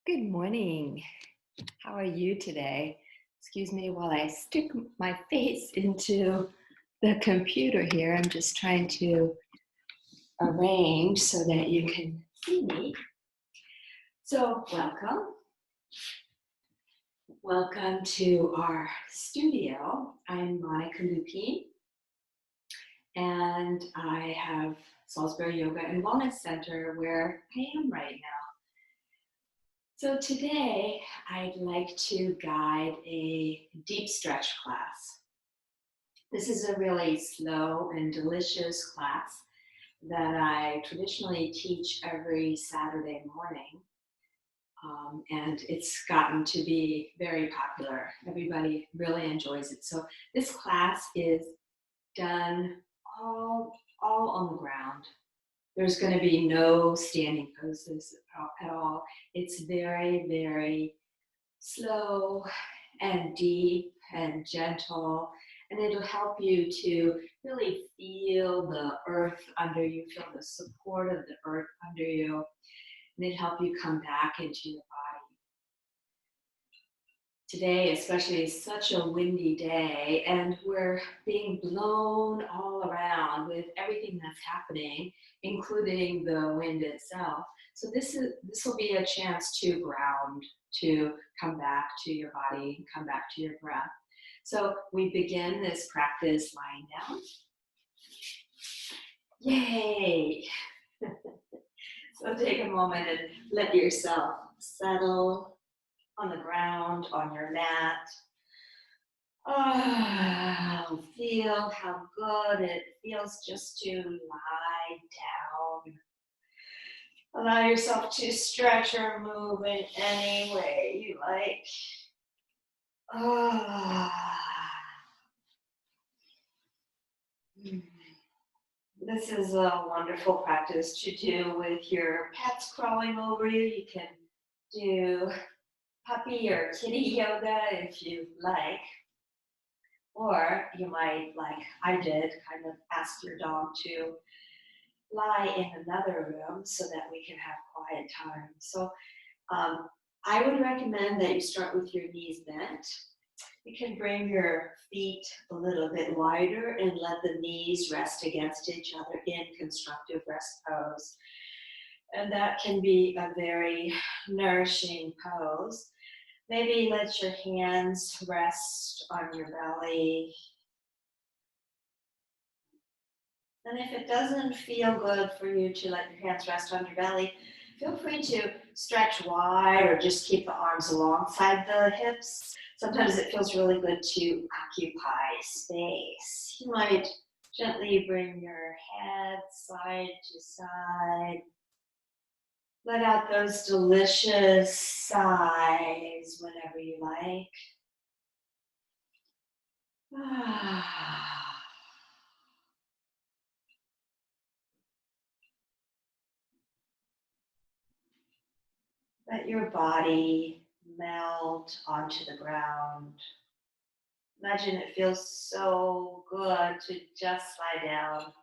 Good morning. How are you today? Excuse me while I stick my face into the computer here. I'm just trying to arrange so that you can see me. So, welcome. Welcome to our studio. I'm Monika Lupean, and I have Salisbury Yoga and Wellness Center where I am right now. So today I'd like to guide a deep stretch class. This is a really slow and delicious class that I traditionally teach every Saturday morning. And it's gotten to be very popular. Everybody really enjoys it. So this class is done all on the ground. There's going to be no standing poses at all. It's very, very slow and deep and gentle, and it'll help you to really feel the earth under you, feel the support of the earth under you, and it'll help you come back into your body. Today, especially, is such a windy day, and we're being blown all around with everything that's happening, including the wind itself. So this will be a chance to ground, to come back to your body, come back to your breath. So we begin this practice lying down. Yay! So take a moment and let yourself settle on the ground, on your mat. Oh, feel how good it feels just to lie down. Allow yourself to stretch or move in any way you like. This is a wonderful practice to do with your pets crawling over you. You can do puppy or kitty yoga if you like. Or you might, like I did, kind of ask your dog to lie in another room so that we can have quiet time. So I would recommend that you start with your knees bent. You can bring your feet a little bit wider and let the knees rest against each other in constructive rest pose. And that can be a very nourishing pose. Maybe let your hands rest on your belly. And if it doesn't feel good for you to let your hands rest on your belly, feel free to stretch wide or just keep the arms alongside the hips. Sometimes it feels really good to occupy space. You might gently bring your head side to side. Let out those delicious sighs whenever you like. Let your body melt onto the ground. Imagine it feels so good to just lie down.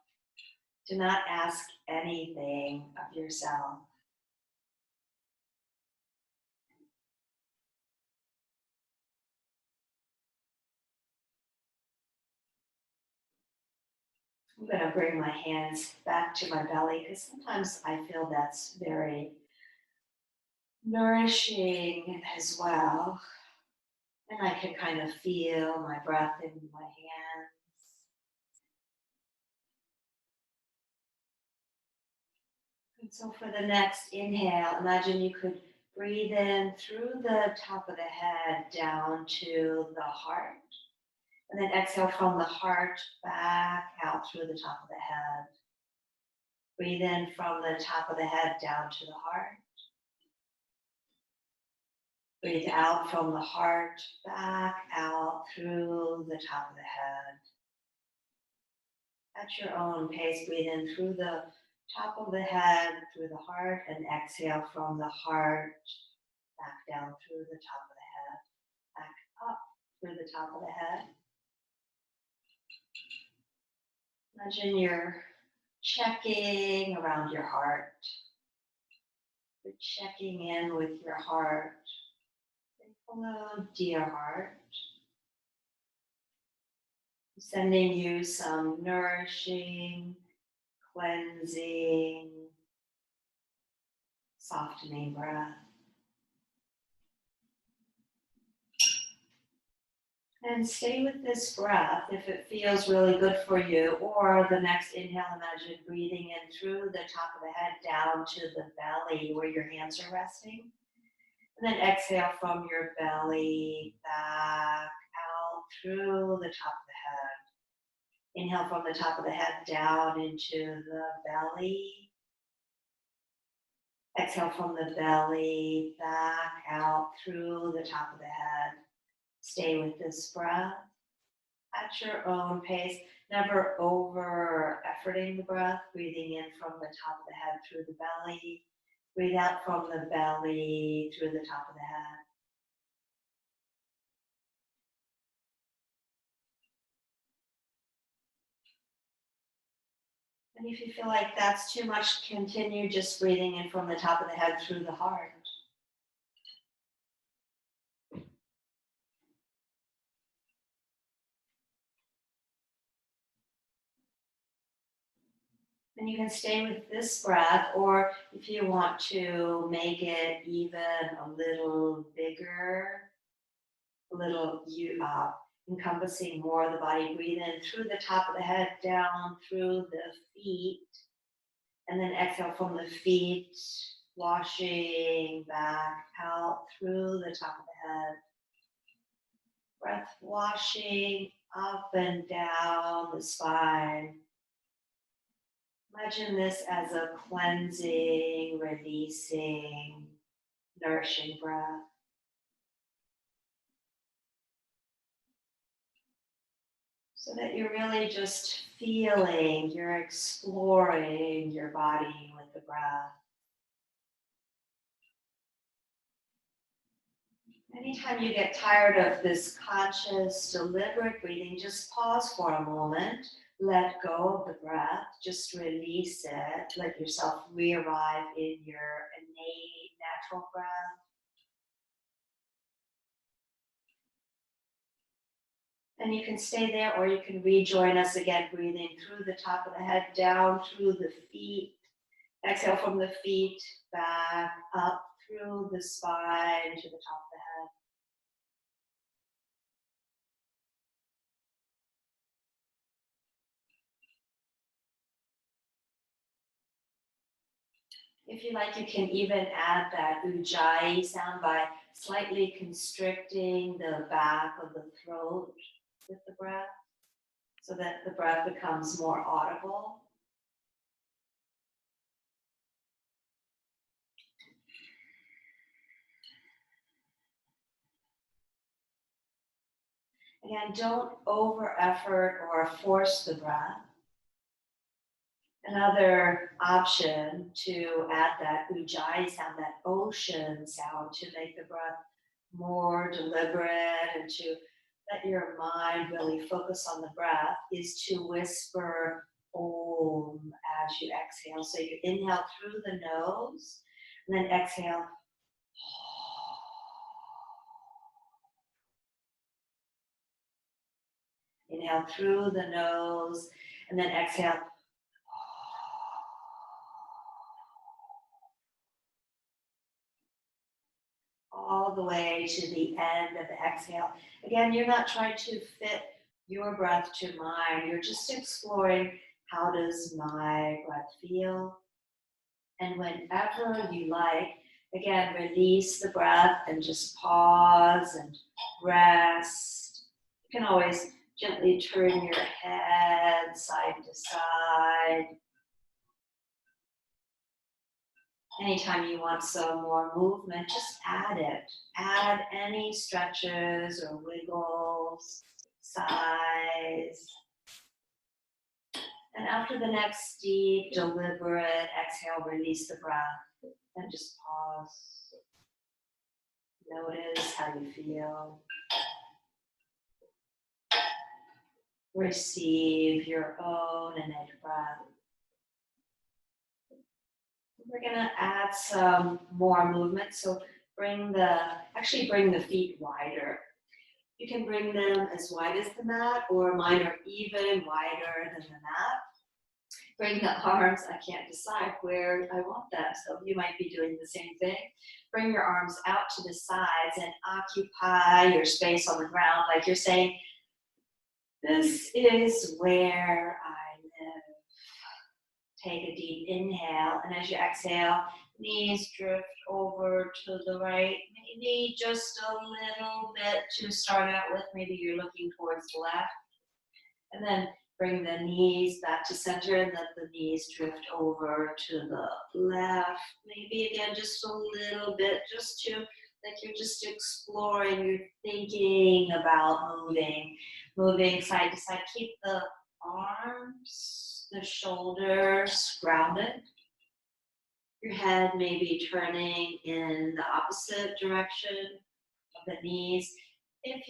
Do not ask anything of yourself. I'm going to bring my hands back to my belly because sometimes I feel that's very nourishing as well. And I can kind of feel my breath in my hands. And so for the next inhale, imagine you could breathe in through the top of the head down to the heart. And then exhale from the heart back out through the top of the head. Breathe in from the top of the head down to the heart. Breathe out from the heart back out through the top of the head. At your own pace, breathe in through the top of the head, through the heart, and exhale from the heart back down through the top of the head, back up through the top of the head. Imagine you're checking around your heart. You're checking in with your heart. Hello, dear heart. Sending you some nourishing, cleansing, softening breath. And stay with this breath if it feels really good for you. Or the next inhale, imagine breathing in through the top of the head down to the belly where your hands are resting. And then exhale from your belly back out through the top of the head. Inhale from the top of the head down into the belly. Exhale from the belly back out through the top of the head. Stay with this breath at your own pace, never over efforting the breath, breathing in from the top of the head through the belly, breathe out from the belly through the top of the head. And if you feel like that's too much, continue just breathing in from the top of the head through the heart. And you can stay with this breath, or if you want to make it even a little bigger, a little encompassing more of the body, breathe in through the top of the head, down through the feet, and then exhale from the feet, washing back out through the top of the head. Breath washing up and down the spine. Imagine this as a cleansing, releasing, nourishing breath. So that you're really just feeling, you're exploring your body with the breath. Anytime you get tired of this conscious, deliberate breathing, just pause for a moment. Let go of the breath, just release it. Let yourself re-arrive in your innate natural breath. And you can stay there, or you can rejoin us again, breathing through the top of the head, down through the feet. Exhale from the feet, back up through the spine to the top of the head. If you like, you can even add that ujjayi sound by slightly constricting the back of the throat with the breath so that the breath becomes more audible. Again, don't over effort or force the breath. Another option to add that ujjayi sound, that ocean sound, to make the breath more deliberate and to let your mind really focus on the breath, is to whisper Om as you exhale. So you inhale through the nose and then exhale. Inhale through the nose and then exhale. All the way to the end of the exhale. Again, you're not trying to fit your breath to mine. You're just exploring, how does my breath feel? And whenever you like, again, release the breath and just pause and rest. You can always gently turn your head side to side. Anytime you want some more movement, just add it. Add any stretches or wiggles, sighs. And after the next deep, deliberate exhale, release the breath and just pause. Notice how you feel. Receive your own innate breath. We're gonna add some more movement. So actually bring the feet wider. You can bring them as wide as the mat, or mine are even wider than the mat. Bring the arms, I can't decide where I want them, so you might be doing the same thing. Bring your arms out to the sides and occupy your space on the ground, like you're saying, this is where I live. Take a deep inhale, and as you exhale, knees drift over to the right, maybe just a little bit to start out with. Maybe you're looking towards the left. And then bring the knees back to center and let the knees drift over to the left. Maybe again, just a little bit, just to, like you're just exploring, you're thinking about moving side to side. Keep the arms, the shoulders grounded. Your head may be turning in the opposite direction of the knees. If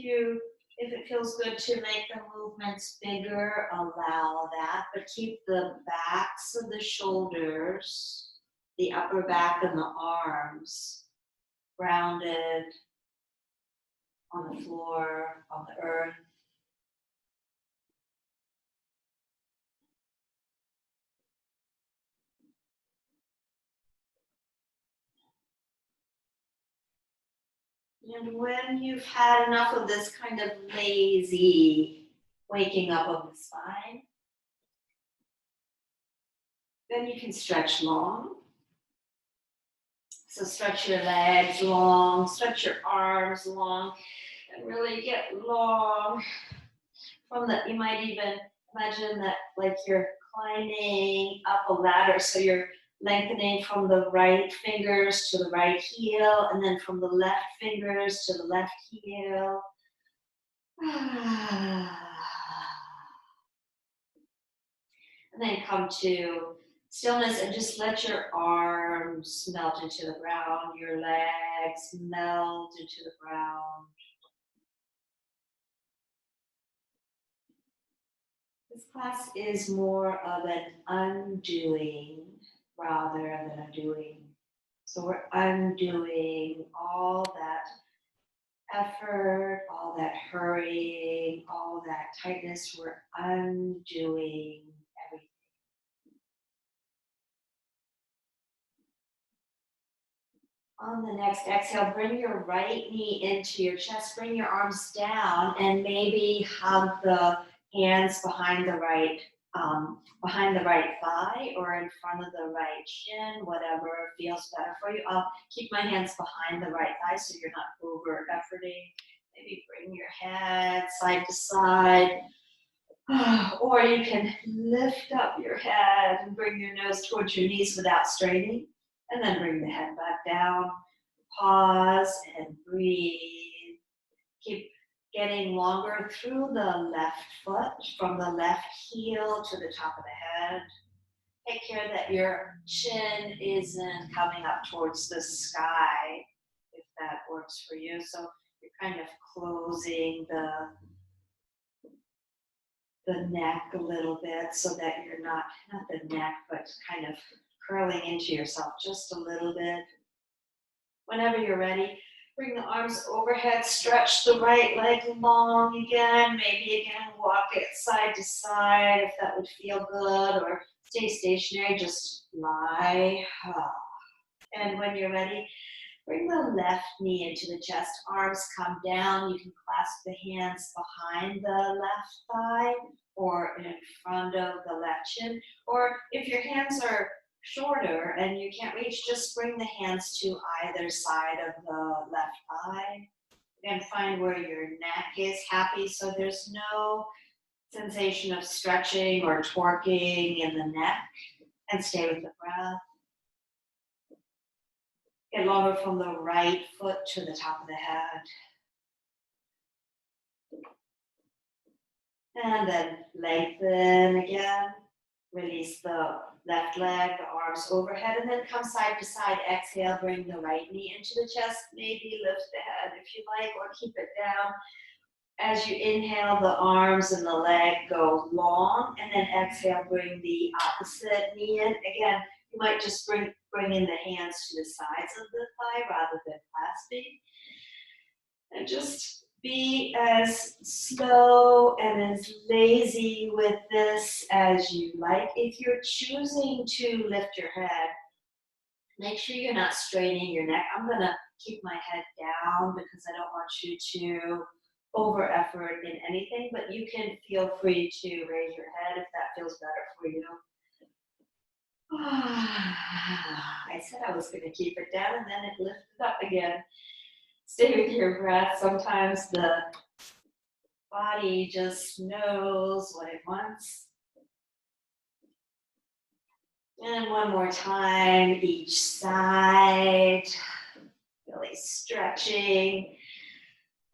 it feels good to make the movements bigger, allow that, but keep the backs of the shoulders, the upper back and the arms grounded on the floor, on the earth. And when you've had enough of this kind of lazy waking up of the spine, then you can stretch long. So stretch your legs long, stretch your arms long, and really get long you might even imagine that like you're climbing up a ladder. So you're lengthening from the right fingers to the right heel, and then from the left fingers to the left heel. And then come to stillness and just let your arms melt into the ground, your legs melt into the ground. This class is more of an undoing rather than a doing. So we're undoing all that effort, all that hurrying, all that tightness. We're undoing everything. On the next exhale, bring your right knee into your chest, bring your arms down, and maybe hug the hands behind the right thigh or in front of the right shin, whatever feels better for you. I'll keep my hands behind the right thigh so you're not over efforting. Maybe bring your head side to side. Or you can lift up your head and bring your nose towards your knees without straining. And then bring the head back down. Pause and breathe. Keep getting longer through the left foot, from the left heel to the top of the head. Take care that your chin isn't coming up towards the sky, if that works for you. So you're kind of closing the neck a little bit so that you're not the neck, but kind of curling into yourself just a little bit. Whenever you're ready, bring the arms overhead, stretch the right leg long again, maybe again walk it side to side if that would feel good, or stay stationary, just lie. And when you're ready, bring the left knee into the chest, arms come down. You can clasp the hands behind the left thigh or in front of the left shin. Or if your hands are shorter and you can't reach, just bring the hands to either side of the left thigh. Again, find where your neck is happy so there's no sensation of stretching or torquing in the neck, and stay with the breath. Get longer from the right foot to the top of the head. And then lengthen again. Release the left leg, the arms overhead, and then come side to side. Exhale, bring the right knee into the chest. Maybe lift the head if you like, or keep it down. As you inhale, the arms and the leg go long, and then exhale, bring the opposite knee in. Again, You might just bring in the hands to the sides of the thigh rather than clasping. And just be as slow and as lazy with this as you like. If you're choosing to lift your head, make sure you're not straining your neck. I'm gonna keep my head down because I don't want you to over effort in anything, but you can feel free to raise your head if that feels better for you. I said I was gonna keep it down and then it lifted up again. Stay with your breath. Sometimes the body just knows what it wants. And one more time, each side. Really stretching,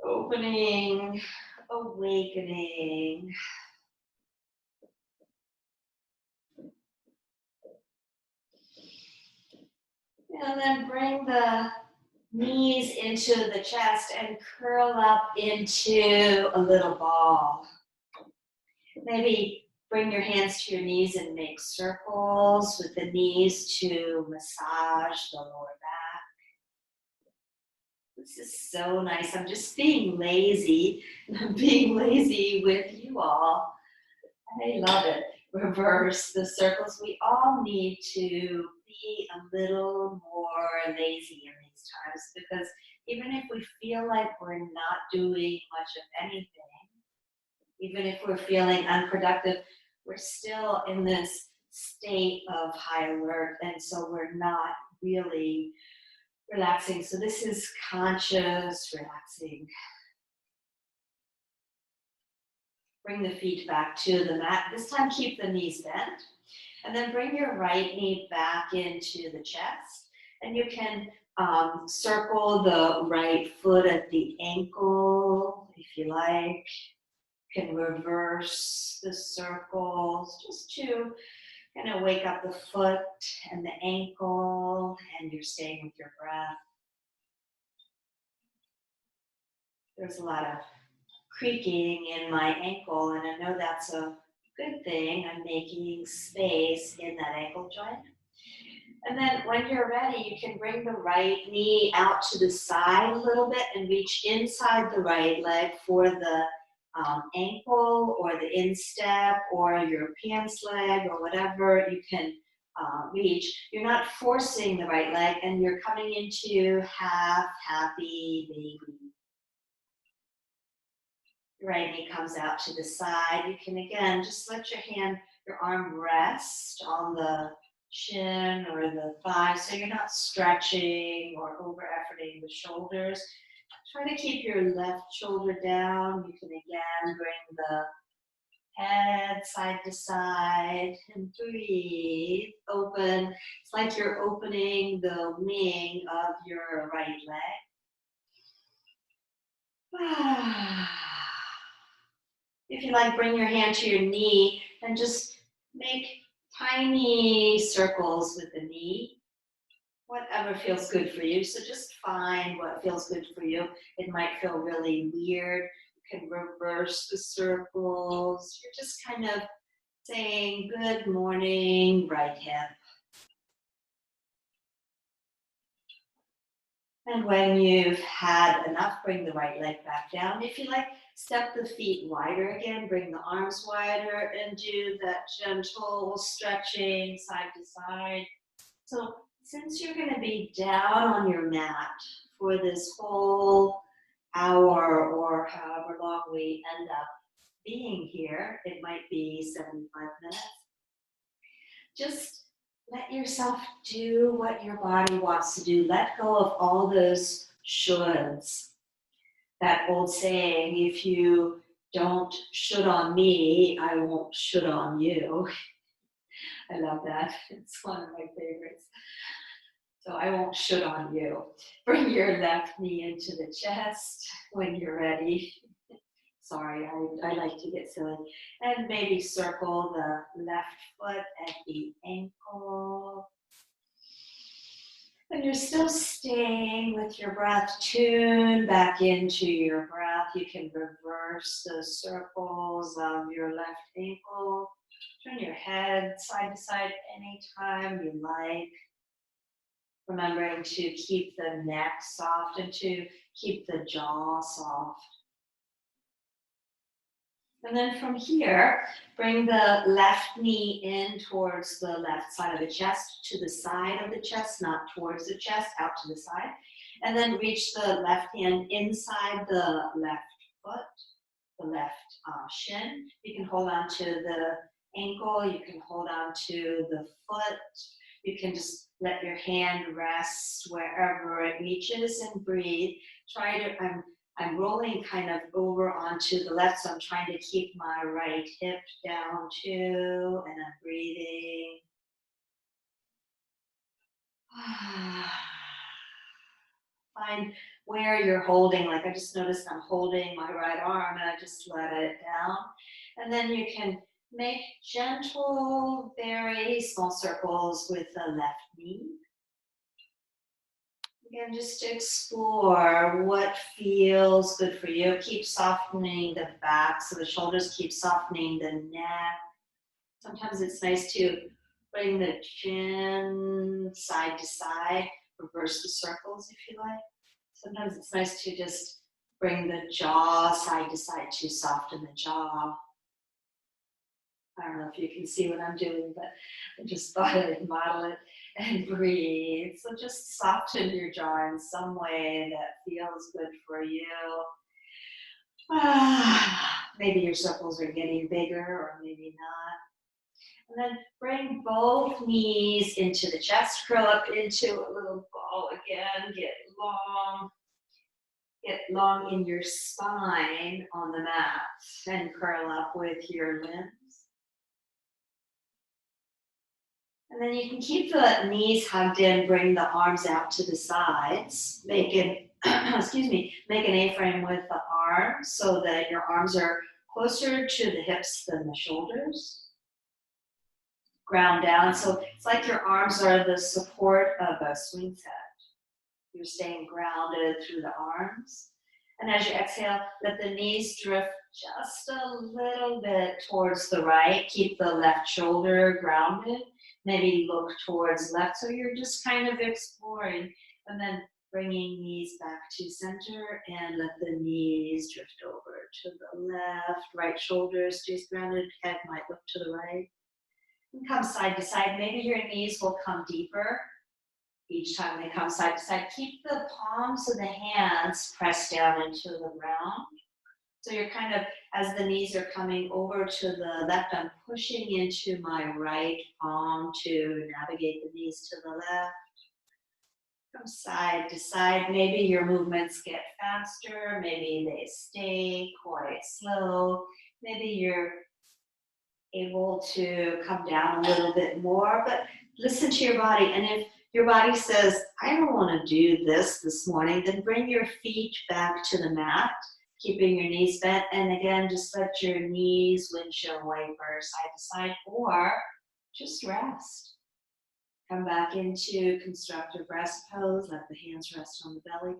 opening, awakening. And then bring the knees into the chest and curl up into a little ball. Maybe bring your hands to your knees and make circles with the knees to massage the lower back. This is so nice. I'm just being lazy. I'm being lazy with you all. I love it. Reverse the circles. We all need to be a little more lazy in these times because even if we feel like we're not doing much of anything, even if we're feeling unproductive, we're still in this state of high alert, and so we're not really relaxing. So this is conscious relaxing. Bring the feet back to the mat. This time keep the knees bent. And then bring your right knee back into the chest. And you can circle the right foot at the ankle if you like. You can reverse the circles just to kind of wake up the foot and the ankle, and you're staying with your breath. There's a lot of creaking in my ankle, and I know that's a good thing. I'm making space in that ankle joint. And then when you're ready, you can bring the right knee out to the side a little bit and reach inside the right leg for the ankle or the instep or your pants leg or whatever you can reach. You're not forcing the right leg, and you're coming into half happy baby. Your right knee comes out to the side. You can, again, just let your arm rest on the chin or the thigh so you're not stretching or over-efforting the shoulders. Try to keep your left shoulder down. You can, again, bring the head side to side and breathe. Open. It's like you're opening the wing of your right leg. If you like, bring your hand to your knee and just make tiny circles with the knee. Whatever feels good for you. So just find what feels good for you. It might feel really weird. You can reverse the circles. You're just kind of saying, good morning, right hip. And when you've had enough, bring the right leg back down. If you like, step the feet wider again, bring the arms wider and do that gentle stretching side to side. So since you're going to be down on your mat for this whole hour or however long we end up being here, it might be 75 minutes, just let yourself do what your body wants to do. Let go of all those shoulds. That old saying, if you don't should on me, I won't should on you. I love that. It's one of my favorites. So I won't should on you. Bring your left knee into the chest when you're ready. Sorry, I like to get silly. And maybe circle the left foot at the ankle. And you're still staying with your breath. Tune back into your breath. You can reverse the circles of your left ankle. Turn your head side to side anytime you like. Remembering to keep the neck soft and to keep the jaw soft. And then from here, bring the left knee in towards the left side of the chest, to the side of the chest, not towards the chest, out to the side. And then reach the left hand inside the left foot, the left shin. You can hold on to the ankle, you can hold on to the foot. You can just let your hand rest wherever it reaches and breathe. Try to, I'm rolling kind of over onto the left, so I'm trying to keep my right hip down too, and I'm breathing. Find where you're holding, like I just noticed I'm holding my right arm and I just let it down. And then you can make gentle, very small circles with the left knee. Again, just to explore what feels good for you. Keep softening the back, so the shoulders keep softening the neck. Sometimes it's nice to bring the chin side to side, reverse the circles if you like. Sometimes it's nice to just bring the jaw side to side to soften the jaw. I don't know if you can see what I'm doing, but I just thought I'd model it and breathe. So just soften your jaw in some way that feels good for you. Maybe your circles are getting bigger or maybe not. And then bring both knees into the chest, curl up into a little ball again, get long in your spine on the mat and curl up with your limbs. And then you can keep the knees hugged in, bring the arms out to the sides, make it, make an A-frame with the arms so that your arms are closer to the hips than the shoulders. Ground down, so it's like your arms are the support of a swing set. You're staying grounded through the arms. And as you exhale, let the knees drift just a little bit towards the right. Keep the left shoulder grounded. Maybe look towards left. So you're just kind of exploring. And then bringing knees back to center and let the knees drift over to the left. Right shoulder stays grounded. Head might look to the right. And come side to side. Maybe your knees will come deeper. Each time they come side to side, keep the palms of the hands pressed down into the ground. So you're kind of, as the knees are coming over to the left, I'm pushing into my right palm to navigate the knees to the left. From side to side, maybe your movements get faster, maybe they stay quite slow, maybe you're able to come down a little bit more, but listen to your body. And if your body says, I don't want to do this morning, then bring your feet back to the mat, keeping your knees bent. And again, just let your knees windshield wiper side to side, or just rest. Come back into constructive rest pose. Let the hands rest on the belly.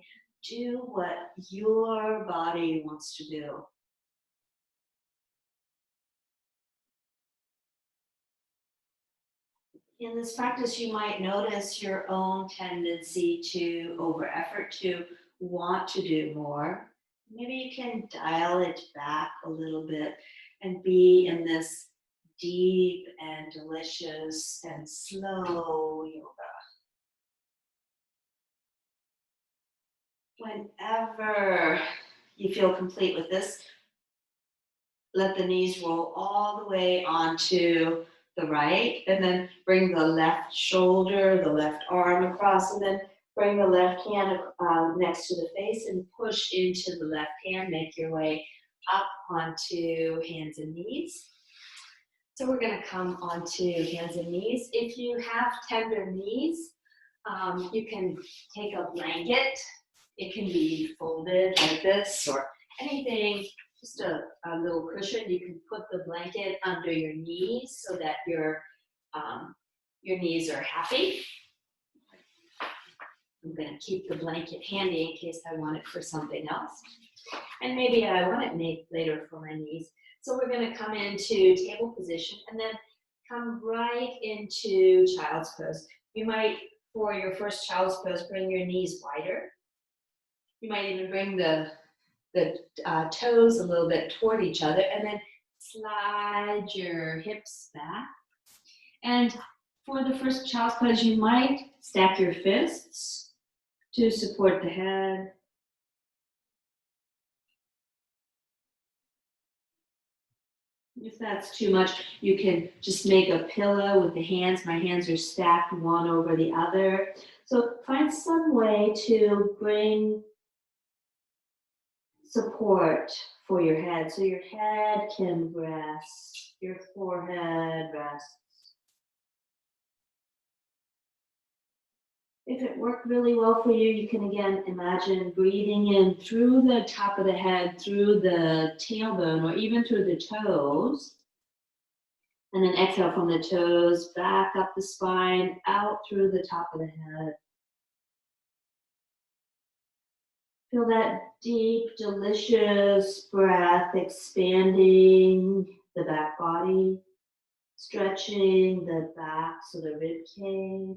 Do what your body wants to do. In this practice, you might notice your own tendency to over-effort, to want to do more. Maybe you can dial it back a little bit and be in this deep and delicious and slow yoga. Whenever you feel complete with this, let the knees roll all the way onto the right, and then bring the left shoulder, the left arm across, and then bring the left hand next to the face and push into the left hand. Make your way up onto hands and knees. So we're going to come onto hands and knees. If you have tender knees, you can take a blanket. It can be folded like this or anything. Just a little cushion. You can put the blanket under your knees so that your knees are happy. I'm going to keep the blanket handy in case I want it for something else. And maybe I want it made later for my knees. So we're going to come into table position and then come right into child's pose. You might, for your first child's pose, bring your knees wider. You might even bring the toes a little bit toward each other and then slide your hips back. And for the first child's pose, you might stack your fists to support the head. If that's too much, you can just make a pillow with the hands. My hands are stacked one over the other. So find some way to bring support for your head so your head can rest, your forehead rests. If it worked really well for you, you can again imagine breathing in through the top of the head, through the tailbone, or even through the toes. And then exhale from the toes, back up the spine, out through the top of the head. Feel that deep, delicious breath expanding the back body, stretching the back, so the rib cage,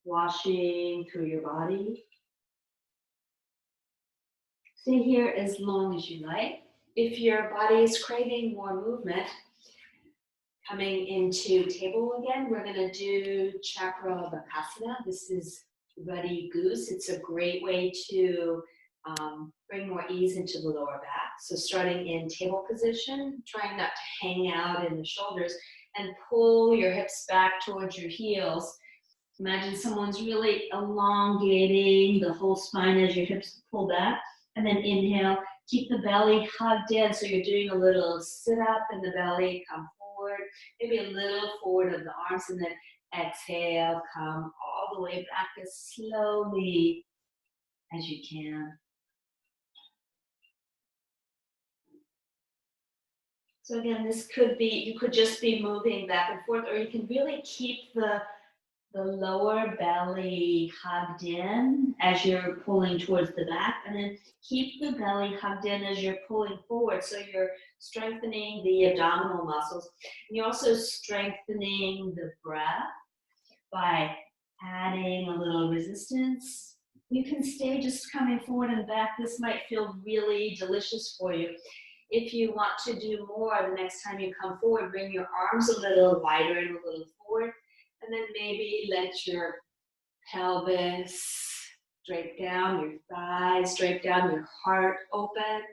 washing through your body. Stay here as long as you like. If your body is craving more movement, coming into table again, we're going to do Chakrabakasana. This is Ruddy Goose. It's a great way to bring more ease into the lower back. So starting in table position, trying not to hang out in the shoulders, and pull your hips back towards your heels. Imagine someone's really elongating the whole spine as your hips pull back. And then inhale, keep the belly hugged in. So you're doing a little sit up in the belly, come forward, maybe a little forward of the arms, and then exhale, come all the way back as slowly as you can. So again, this could be, you could just be moving back and forth, or you can really keep the lower belly hugged in as you're pulling towards the back, and then keep the belly hugged in as you're pulling forward. So you're strengthening the abdominal muscles. And you're also strengthening the breath by adding a little resistance. You can stay just coming forward and back. This might feel really delicious for you. If you want to do more, the next time you come forward, bring your arms a little wider and a little forward. And then maybe let your pelvis drape down, your thighs drape down, your heart open.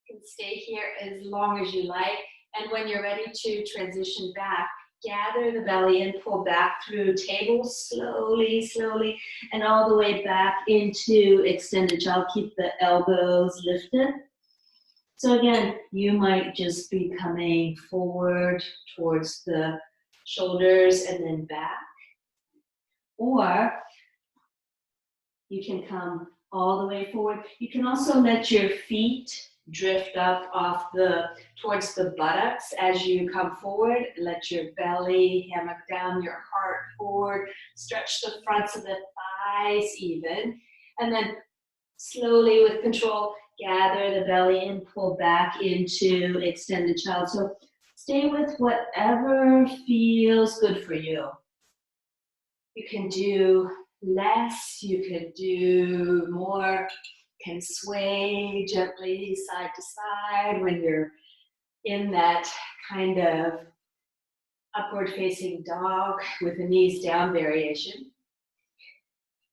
You can stay here as long as you like. And when you're ready to transition back, gather the belly and pull back through table slowly, slowly, and all the way back into extended child. Keep the elbows lifted. So again, you might just be coming forward towards the shoulders and then back. Or you can come all the way forward. You can also let your feet drift up off towards the buttocks as you come forward. Let your belly hammock down, your heart forward. Stretch the fronts of the thighs even. And then slowly with control, gather the belly and pull back into extended child. So stay with whatever feels good for you. You can do less, you can do more, can sway gently side to side when you're in that kind of upward facing dog with the knees down variation.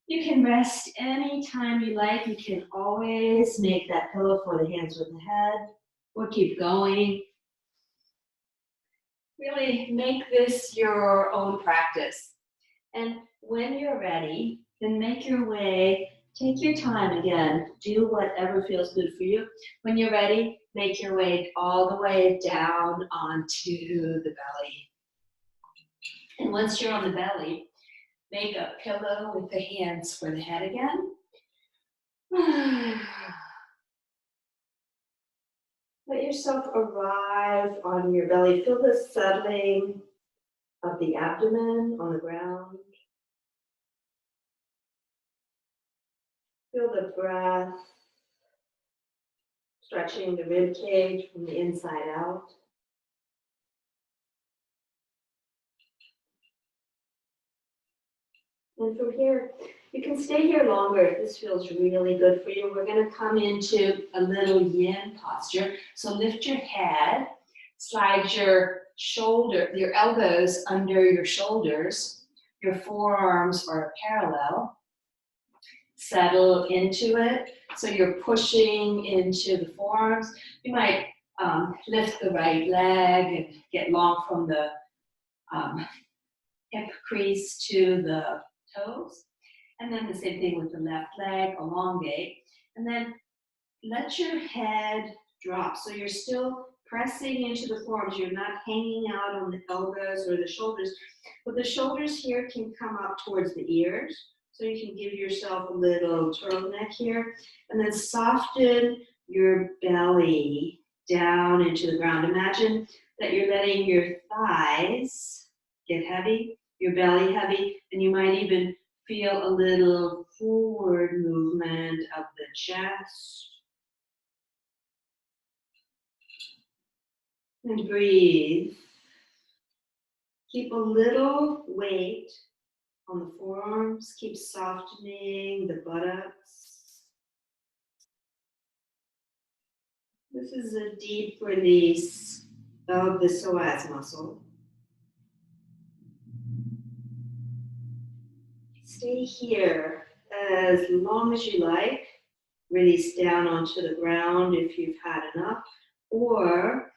You can rest anytime you like. You can always make that pillow for the hands with the head, or keep going. Really make this your own practice. And when you're ready, then make your way, take your time again, do whatever feels good for you. When you're ready, make your way all the way down onto the belly. And once you're on the belly, make a pillow with the hands for the head again. Let yourself arrive on your belly. Feel the settling of the abdomen on the ground. Feel the breath Stretching the rib cage from the inside out. And from here, you can stay here longer if this feels really good for you. We're going to come into a little yin posture. So lift your head, slide your elbows under your shoulders. Your forearms are parallel. Settle into it. So you're pushing into the forearms. You might lift the right leg and get long from the hip crease to the toes. And then the same thing with the left leg, elongate. And then let your head drop. So you're still pressing into the forearms. You're not hanging out on the elbows or the shoulders. But the shoulders here can come up towards the ears. So you can give yourself a little turtleneck here. And then soften your belly down into the ground. Imagine that you're letting your thighs get heavy, your belly heavy, and you might even feel a little forward movement of the chest. And breathe. Keep a little weight on the forearms. Keep softening the buttocks. This is a deep release of the psoas muscle. Stay here as long as you like. Release down onto the ground if you've had enough, or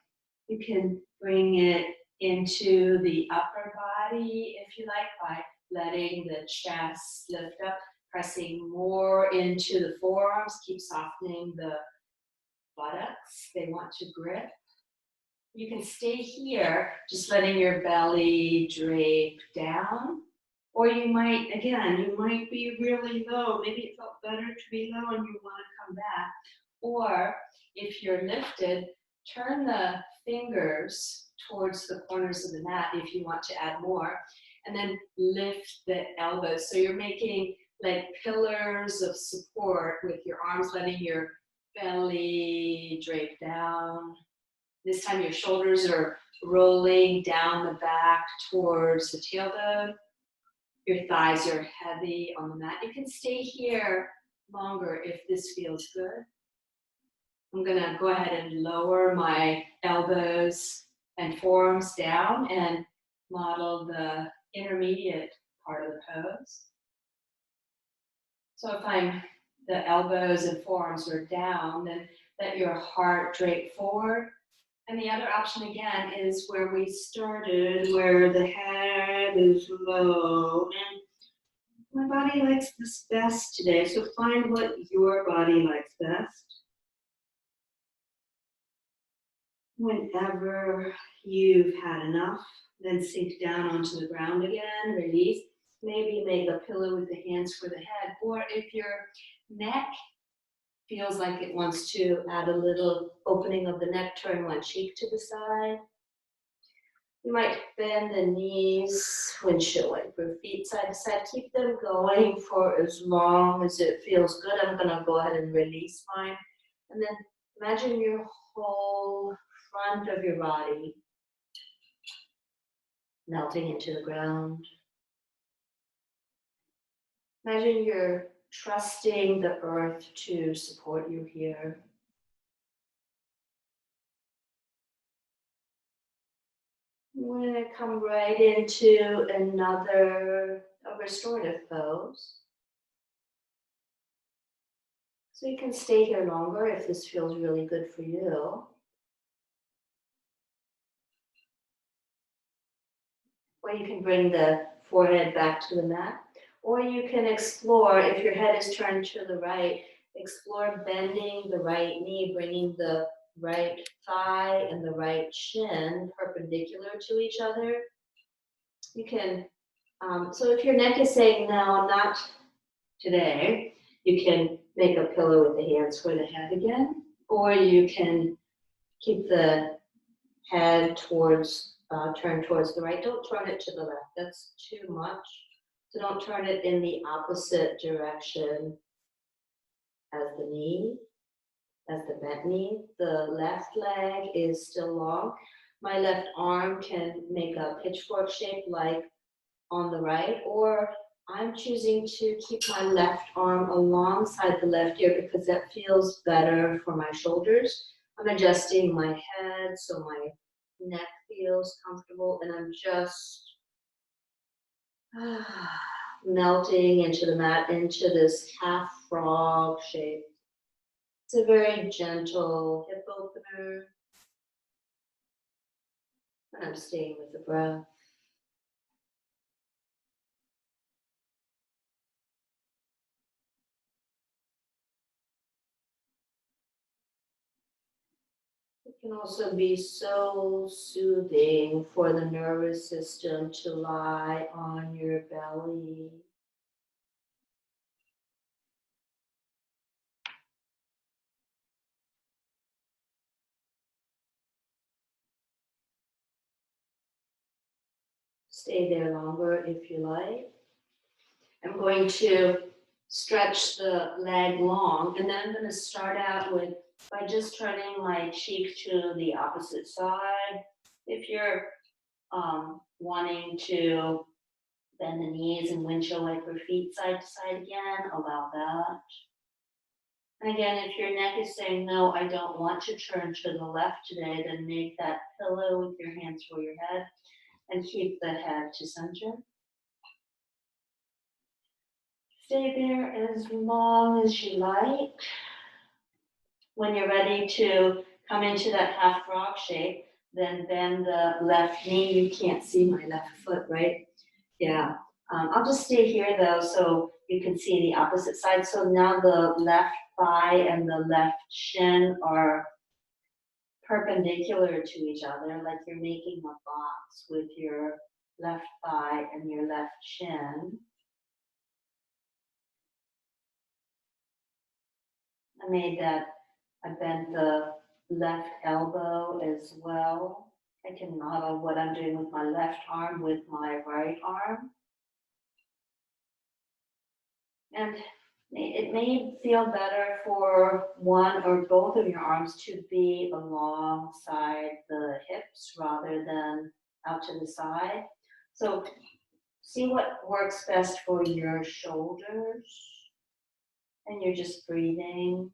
you can bring it into the upper body if you like by letting the chest lift up, pressing more into the forearms. Keep softening the buttocks. They want to grip. You can stay here, just letting your belly drape down. Or you might, again, you might be really low. Maybe it felt better to be low and you want to come back. Or if you're lifted, turn the fingers towards the corners of the mat if you want to add more. And then lift the elbows. So you're making like pillars of support with your arms, letting your belly drape down. This time your shoulders are rolling down the back towards the tailbone. Your thighs are heavy on the mat. You can stay here longer if this feels good. I'm gonna go ahead and lower my elbows and forearms down and model the intermediate part of the pose. So if the elbows and forearms are down, then let your heart drape forward. And the other option again is where we started, where the head is low. And my body likes this best today, so find what your body likes best. Whenever you've had enough, then sink down onto the ground again, release. Maybe make a pillow with the hands for the head, or if your neck feels like it wants to add a little opening of the neck, turn one cheek to the side. You might bend the knees, windshield wiper, feet side to side. Keep them going for as long as it feels good. I'm gonna go ahead and release mine. And then imagine your whole front of your body melting into the ground. Imagine you're trusting the earth to support you here. We're going to come right into another restorative pose. So you can stay here longer if this feels really good for you. Or you can bring the forehead back to the mat. Or you can explore, if your head is turned to the right, explore bending the right knee, bringing the right thigh and the right shin perpendicular to each other. You can, so if your neck is saying, no, not today, you can make a pillow with the hands for the head again, or you can keep the head towards, turn towards the right. Don't turn it to the left, that's too much. So don't turn it in the opposite direction as the knee. as the bent knee. The left leg is still long. My left arm can make a pitchfork shape like on the right, or I'm choosing to keep my left arm alongside the left ear because that feels better for my shoulders. I'm adjusting my head so my neck feels comfortable, and I'm just melting into the mat, into this half frog shape. It's a very gentle hip opener, and I'm staying with the breath. It can also be so soothing for the nervous system to lie on your belly. Stay there longer if you like. I'm going to stretch the leg long, and then I'm going to start out with by just turning my cheek to the opposite side. If you're wanting to bend the knees and windshield wiper feet side to side again, allow that. And again, if your neck is saying, no, I don't want to turn to the left today, then make that pillow with your hands for your head and keep the head to center. Stay there as long as you like. When you're ready to come into that half frog shape, then bend the left knee. You can't see my left foot, right? Yeah. I'll just stay here though, so you can see the opposite side. So now the left thigh and the left shin are perpendicular to each other, like you're making a box with your left thigh and your left shin. I bent the left elbow as well. I can model what I'm doing with my left arm with my right arm. And it may feel better for one or both of your arms to be alongside the hips rather than out to the side. So see what works best for your shoulders. And you're just breathing.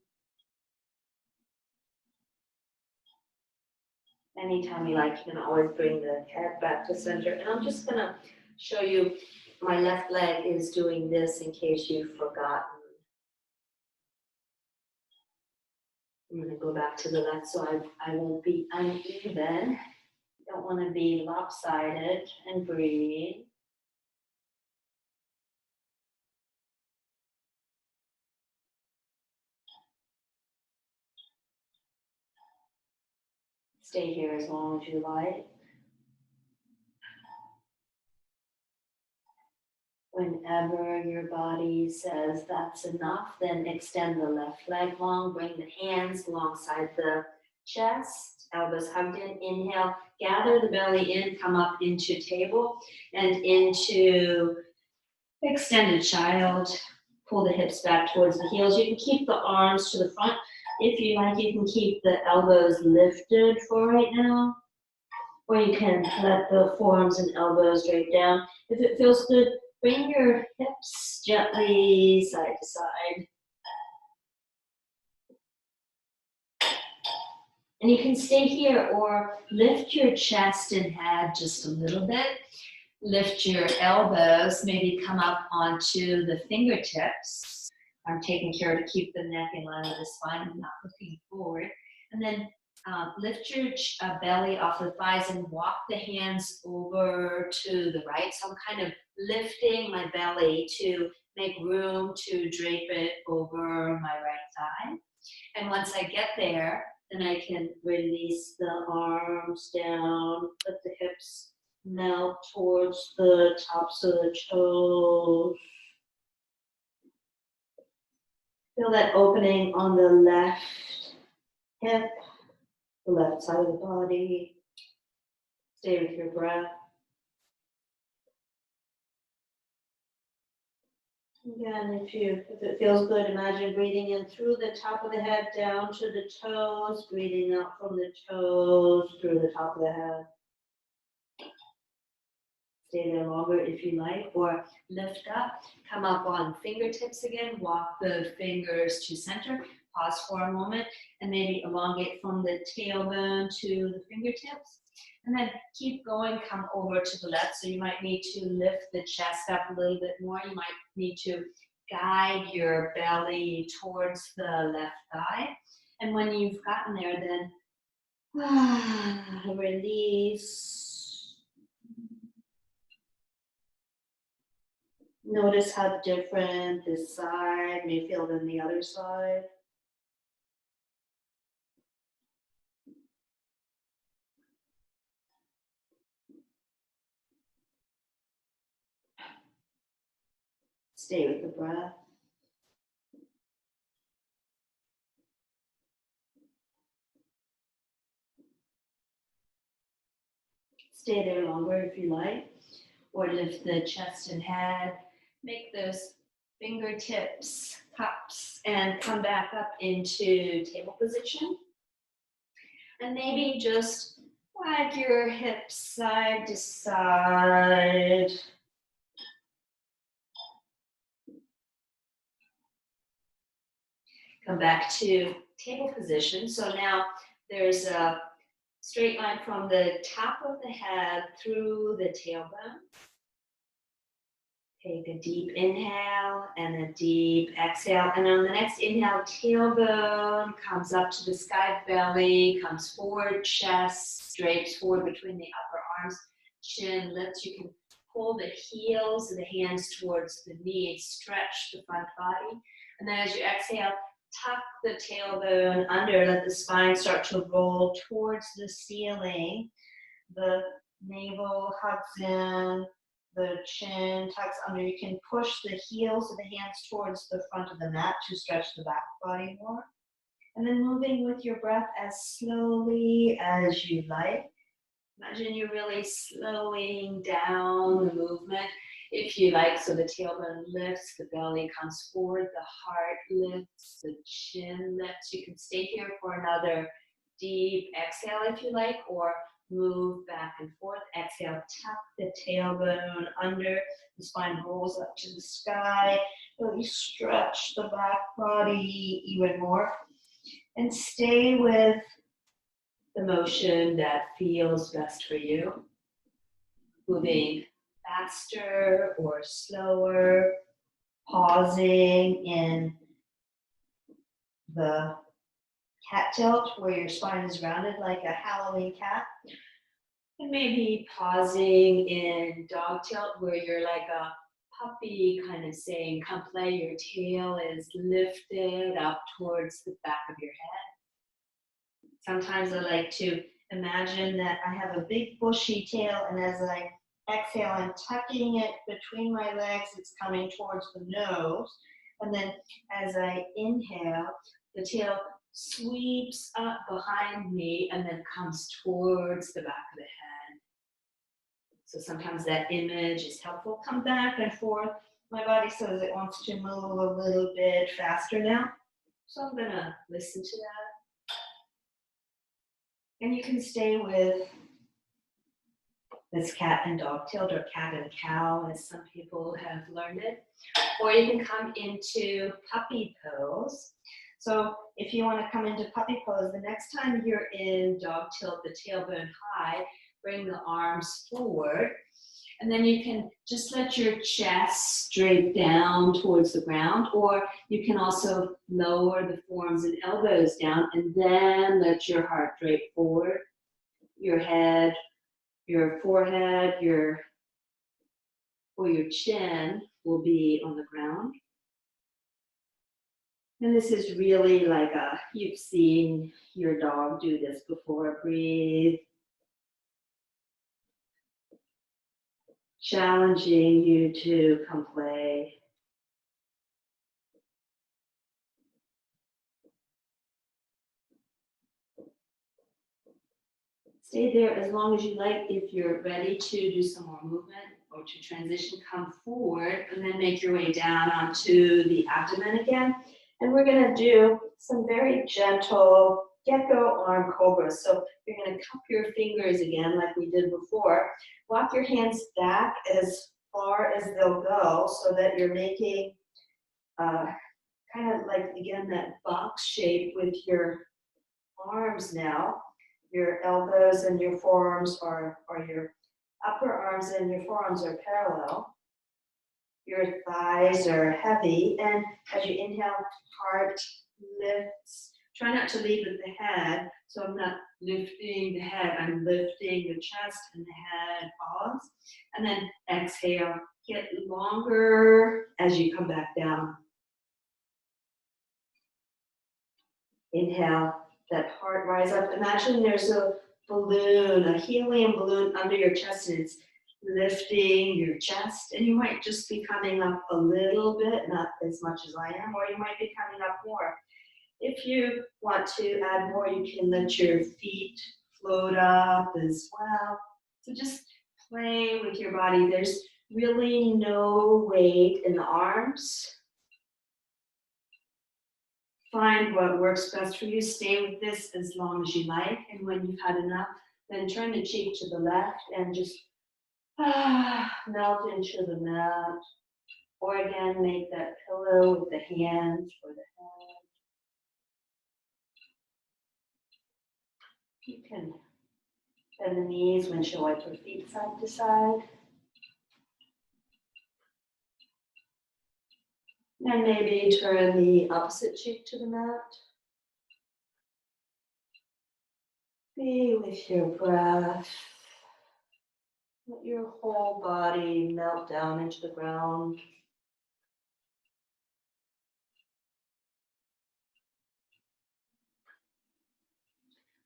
Anytime you like, you can always bring the head back to center. And I'm just gonna show you, my left leg is doing this in case you've forgotten. I'm gonna go back to the left so I won't be uneven. Don't wanna be lopsided, and breathe. Stay here as long as you like. Whenever your body says that's enough, then extend the left leg long, bring the hands alongside the chest, elbows hugged in. Inhale, gather the belly in, come up into table and into extended child. Pull the hips back towards the heels. You can keep the arms to the front. If you like, you can keep the elbows lifted for right now, or you can let the forearms and elbows drape down. If it feels good, bring your hips gently side to side. And you can stay here or lift your chest and head just a little bit. Lift your elbows, maybe come up onto the fingertips. I'm taking care to keep the neck in line with the spine and not looking forward. And then lift your belly off the thighs and walk the hands over to the right. So I'm kind of lifting my belly to make room to drape it over my right thigh. And once I get there, then I can release the arms down, let the hips melt towards the tops of the toes. Feel that opening on the left hip, the left side of the body. Stay with your breath. Again, if it feels good, imagine breathing in through the top of the head down to the toes, breathing out from the toes through the top of the head. Stay there longer if you like, or lift up, come up on fingertips again, walk the fingers to center, pause for a moment, and maybe elongate from the tailbone to the fingertips. And then keep going, come over to the left. So you might need to lift the chest up a little bit more. You might need to guide your belly towards the left thigh. And when you've gotten there, then release. Notice how different this side may feel than the other side. Stay with the breath. Stay there longer if you like, or lift the chest and head. Make those fingertips cups and come back up into table position. And maybe just wag your hips side to side. Come back to table position. So now there's a straight line from the top of the head through the tailbone. Take a deep inhale and a deep exhale. And on the next inhale, tailbone comes up to the sky, belly comes forward, chest drapes forward between the upper arms, chin lifts. You can pull the heels of the hands towards the knees, stretch the front body. And then as you exhale, tuck the tailbone under, let the spine start to roll towards the ceiling. The navel hugs in, the chin tucks under. You can push the heels of the hands towards the front of the mat to stretch the back body more. And then moving with your breath as slowly as you like. Imagine you're really slowing down the movement if you like. So the tailbone lifts, the belly comes forward, the heart lifts, the chin lifts. You can stay here for another deep exhale if you like, or move back and forth. Exhale, tuck the tailbone under, the spine rolls up to the sky. Really stretch the back body even more. And stay with the motion that feels best for you. Moving faster or slower, pausing in the cat tilt where your spine is rounded like a Halloween cat. And maybe pausing in dog tilt where you're like a puppy, kind of saying, come play. Your tail is lifted up towards the back of your head. Sometimes I like to imagine that I have a big bushy tail, and as I exhale, I'm tucking it between my legs. It's coming towards the nose. And then as I inhale, the tail sweeps up behind me and then comes towards the back of the head. So sometimes that image is helpful. Come back and forth. My body says it wants to move a little bit faster now. So I'm gonna listen to that. And you can stay with this cat and dog tilt, or cat and cow, as some people have learned it. Or you can come into puppy pose. So if you want to come into puppy pose, the next time you're in dog tilt, the tailbone high, bring the arms forward. And then you can just let your chest drape down towards the ground, or you can also lower the forearms and elbows down, and then let your heart drape forward. Your head, your forehead, your chin will be on the ground. And this is really like you've seen your dog do this before. Breathe. Challenging you to come play. Stay there as long as you like. If you're ready to do some more movement, or to transition, come forward and then make your way down onto the abdomen again. And we're going to do some very gentle get-go arm cobras. So you're going to cup your fingers again like we did before. Walk your hands back as far as they'll go so that you're making kind of like, again, that box shape with your arms now. Your elbows and your forearms or your upper arms and your forearms are parallel. Your thighs are heavy, and as you inhale, heart lifts. Try not to lead with the head, so I'm not lifting the head, I'm lifting the chest and the head falls. And then exhale, get longer as you come back down. Inhale, that heart rise up. Imagine there's a balloon, a helium balloon under your chest, and it's lifting your chest, and you might just be coming up a little bit, not as much as I am, or you might be coming up more. If you want to add more, you can let your feet float up as well. So just play with your body. There's really no weight in the arms. Find what works best for you. Stay with this as long as you like, and when you've had enough, then turn the cheek to the left and just melt into the mat, or again, make that pillow with the hands or the head. You can bend the knees, windshield wiper feet side to side. And maybe turn the opposite cheek to the mat. Be with your breath. Let your whole body melt down into the ground.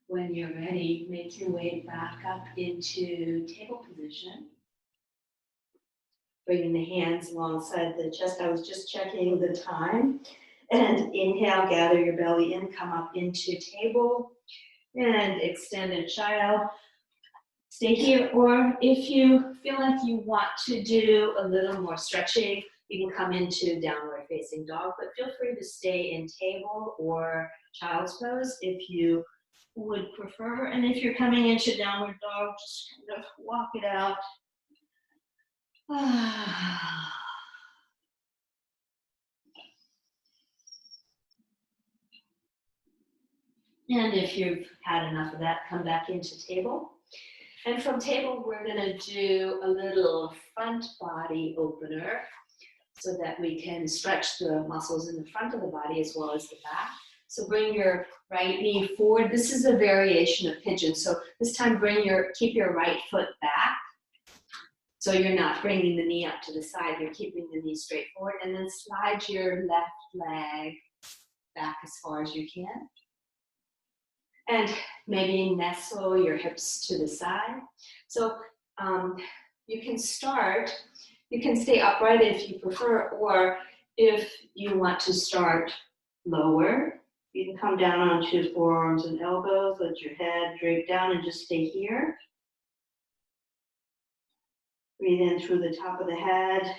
When you're ready, make your way back up into table position. Bringing the hands alongside the chest. I was just checking the time. And inhale, gather your belly in, come up into table. And extended child. Stay here, or if you feel like you want to do a little more stretching, you can come into downward facing dog, but feel free to stay in table or child's pose if you would prefer. And if you're coming into downward dog, just kind of walk it out. And if you've had enough of that, come back into table. And from table, we're going to do a little front body opener so that we can stretch the muscles in the front of the body as well as the back. So bring your right knee forward. This is a variation of pigeon. So this time keep your right foot back. So you're not bringing the knee up to the side, you're keeping the knee straight forward, and then slide your left leg back as far as you can. And maybe nestle your hips to the side. So you can stay upright if you prefer, or if you want to start lower, you can come down onto forearms and elbows, let your head drape down and just stay here. Breathe in through the top of the head,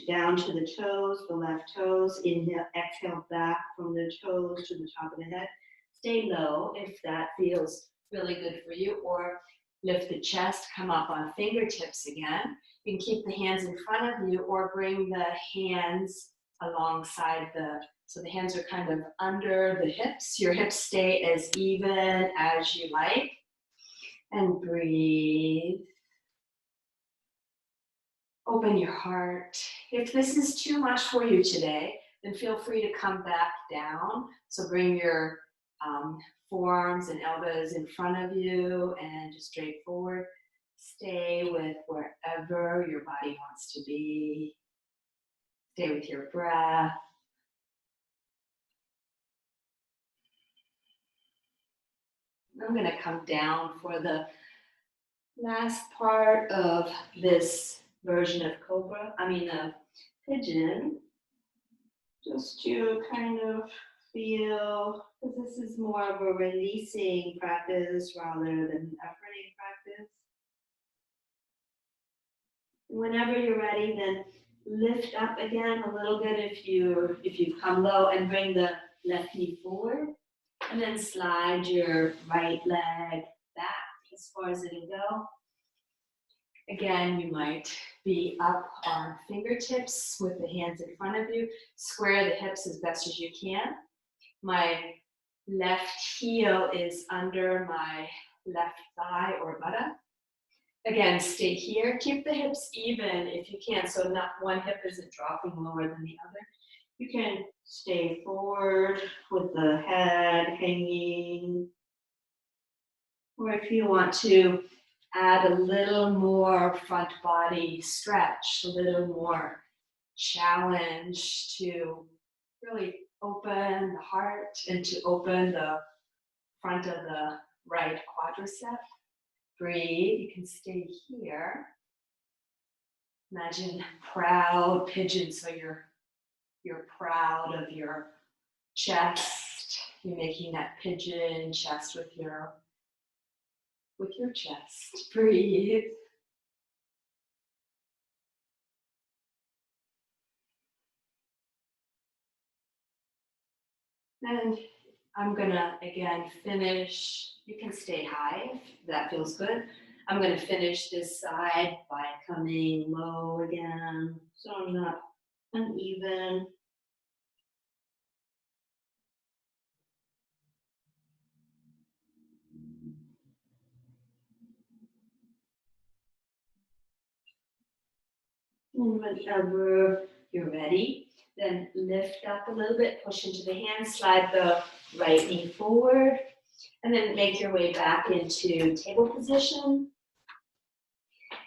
down to the toes, the left toes. Inhale, exhale back from the toes to the top of the head. Stay low if that feels really good for you, or lift the chest, come up on fingertips again. You can keep the hands in front of you or bring the hands alongside so the hands are kind of under the hips. Your hips stay as even as you like. And breathe. Open your heart. If this is too much for you today, then feel free to come back down. So bring your forearms and elbows in front of you and just straight forward. Stay with wherever your body wants to be. Stay with your breath. I'm going to come down for the last part of this version of pigeon. Just to kind of feel, because this is more of a releasing practice rather than an efforting practice. Whenever you're ready, then lift up again a little bit if you've come low, and bring the left knee forward. And then slide your right leg back as far as it'll go. Again, you might be up on fingertips with the hands in front of you. Square the hips as best as you can. My left heel is under my left thigh or buttock. Again, stay here. Keep the hips even if you can, so not one hip isn't dropping lower than the other. You can stay forward with the head hanging. Or if you want to add a little more front body stretch, a little more challenge to really open the heart and to open the front of the right quadricep. Breathe, you can stay here. Imagine proud pigeon, so you're proud of your chest. You're making that pigeon chest with your chest. Breathe. And I'm gonna, again, finish. You can stay high if that feels good. I'm gonna finish this side by coming low again, so I'm not uneven. And whenever you're ready, then lift up a little bit, push into the hands, slide the right knee forward, and then make your way back into table position.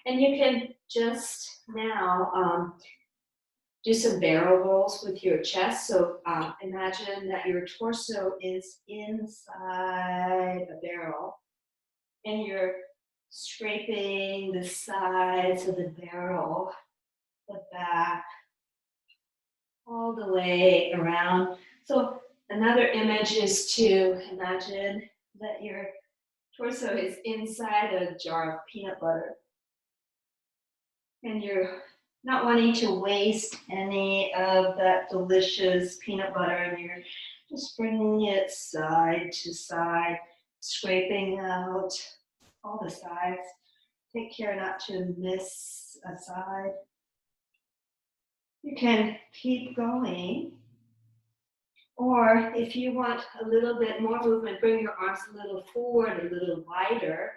And you can just now do some barrel rolls with your chest. So imagine that your torso is inside a barrel, and you're scraping the sides of the barrel, the back, all the way around. So another image is to imagine that your torso is inside a jar of peanut butter, and you're not wanting to waste any of that delicious peanut butter, and you're just bringing it side to side, scraping out all the sides. Take care not to miss a side. You can keep going, or if you want a little bit more movement, bring your arms a little forward, a little wider,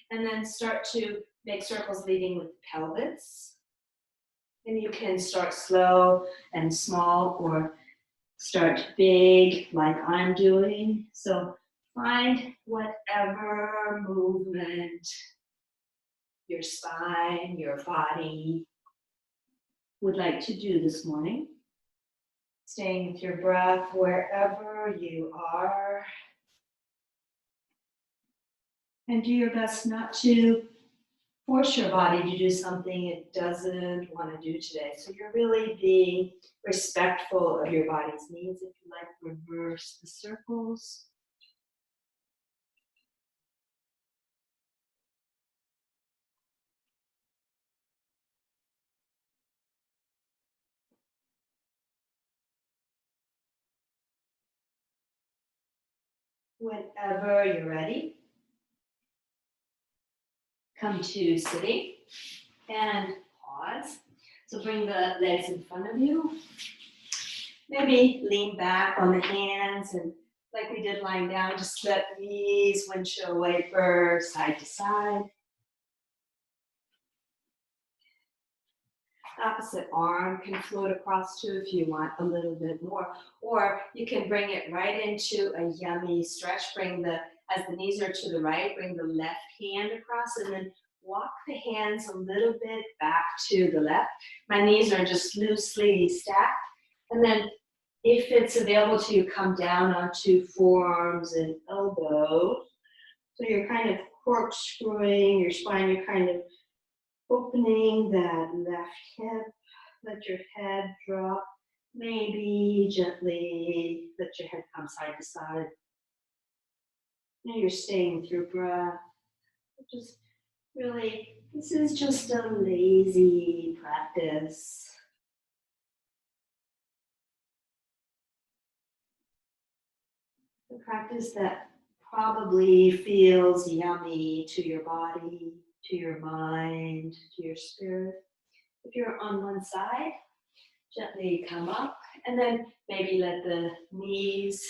and then start to make circles leading with the pelvis. And you can start slow and small, or start big like I'm doing. So find whatever movement your spine, your body would like to do this morning. Staying with your breath wherever you are. And do your best not to force your body to do something it doesn't want to do today. So you're really being respectful of your body's needs. If you like, reverse the circles. Whenever you're ready, come to sitting and pause. So bring the legs in front of you. Maybe lean back on the hands, and like we did lying down, just let knees windshield wiper side to side. Opposite arm can float across too if you want a little bit more. Or you can bring it right into a yummy stretch. As the knees are to the right, bring the left hand across, and then walk the hands a little bit back to the left. My knees are just loosely stacked. And then if it's available to you, come down onto forearms and elbows. So you're kind of corkscrewing your spine, you're kind of opening that left hip, let your head drop, maybe gently let your head come side to side. Now you're staying with your breath, just Really, this is just a lazy practice. A practice that probably feels yummy to your body, to your mind, to your spirit. If you're on one side, gently come up and then maybe let the knees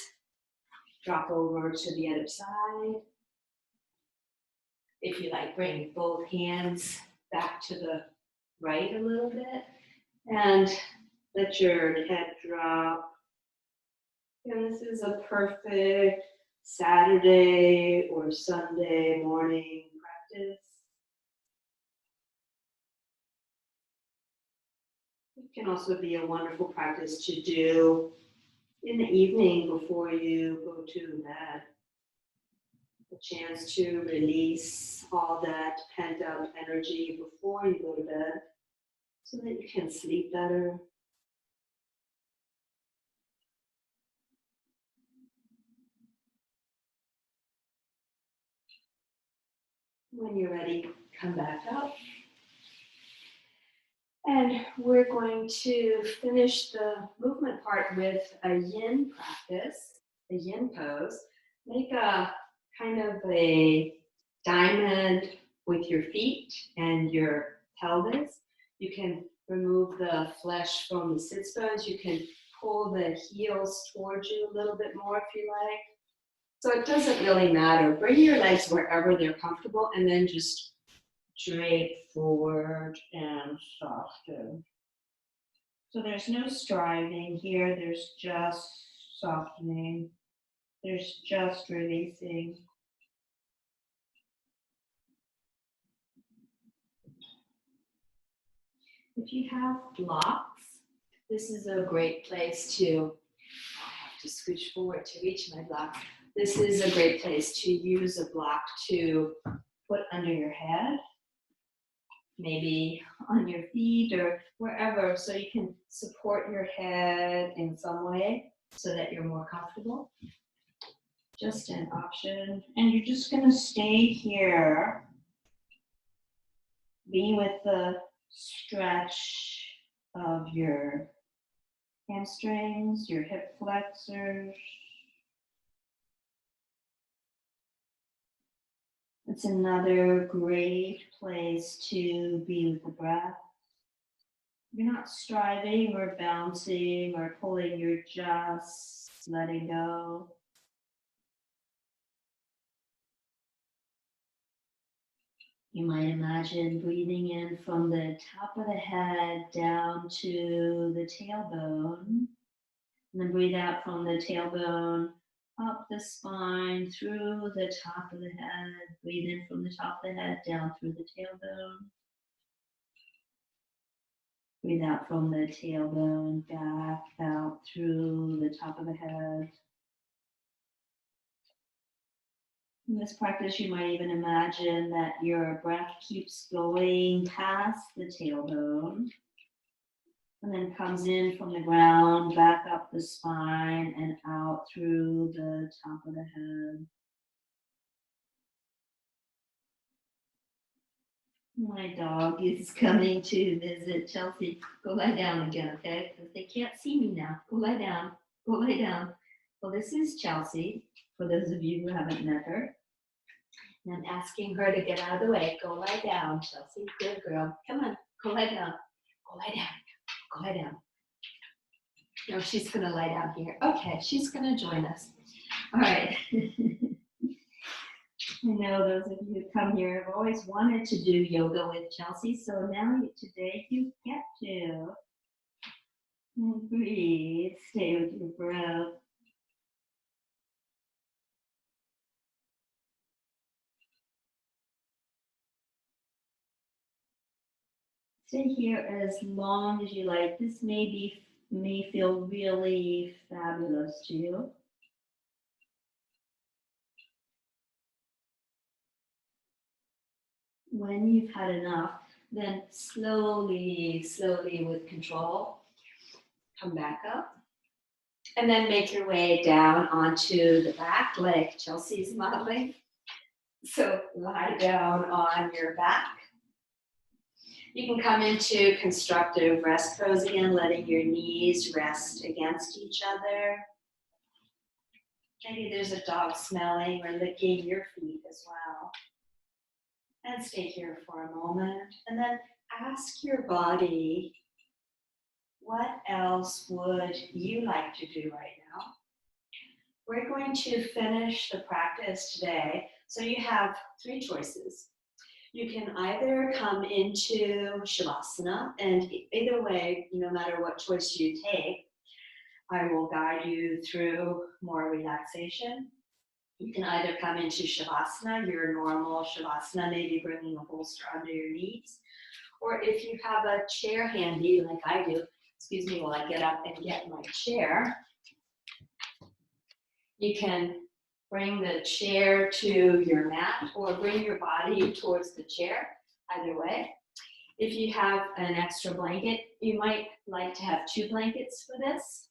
drop over to the other side. If you like, bring both hands back to the right a little bit and let your head drop. And this is a perfect Saturday or Sunday morning practice. It can also be a wonderful practice to do in the evening before you go to bed. A chance to release all that pent up energy before you go to bed so that you can sleep better. When you're ready, come back up. And we're going to finish the movement part with a yin practice, a yin pose. Make a kind of a diamond with your feet and your pelvis. You can remove the flesh from the sits bones. You can pull the heels towards you a little bit more if you like. So it doesn't really matter. Bring your legs wherever they're comfortable and then just drape forward and soften. So there's no striving here, there's just softening. There's just releasing. If you have blocks, this is a great place to, I have to scooch forward to reach my block. This is a great place to use a block to put under your head, maybe on your feet or wherever, so you can support your head in some way so that you're more comfortable. Just an option. And you're just going to stay here. Be with the stretch of your hamstrings, your hip flexors. It's another great place to be with the breath. You're not striving or bouncing or pulling, you're just letting go. You might imagine breathing in from the top of the head down to the tailbone. And then breathe out from the tailbone up the spine, through the top of the head. Breathe in from the top of the head, down through the tailbone. Breathe out from the tailbone, back out through the top of the head. In this practice, you might even imagine that your breath keeps going past the tailbone and then comes in from the ground, back up the spine and out through the top of the head. My dog is coming to visit Chelsea. Go lie down again, okay? Because they can't see me now. Go lie down. Go lie down. Well, this is Chelsea, for those of you who haven't met her. And I'm asking her to get out of the way. Go lie down, Chelsea. Good girl. Come on. Go lie down. Go lie down. Go lie down. No, she's going to lie down here. Okay, she's going to join us. All right. I know those of you who come here have always wanted to do yoga with Chelsea, so now today you get to. And breathe. Stay with your breath. Stay here as long as you like. This may feel really fabulous to you. When you've had enough, then slowly, slowly with control, come back up. And then make your way down onto the back like Chelsea's modeling. So lie down on your back. You can come into constructive rest pose again, letting your knees rest against each other. Maybe there's a dog smelling or licking your feet as well. And stay here for a moment. And then ask your body, what else would you like to do right now? We're going to finish the practice today. So you have three choices. You can either come into Shavasana, and either way, no matter what choice you take, I will guide you through more relaxation. You can either come into Shavasana, your normal Shavasana, maybe bringing a bolster under your knees, or if you have a chair handy, like I do, excuse me while I get up and get my chair, you can bring the chair to your mat or bring your body towards the chair, either way. If you have an extra blanket, you might like to have two blankets for this.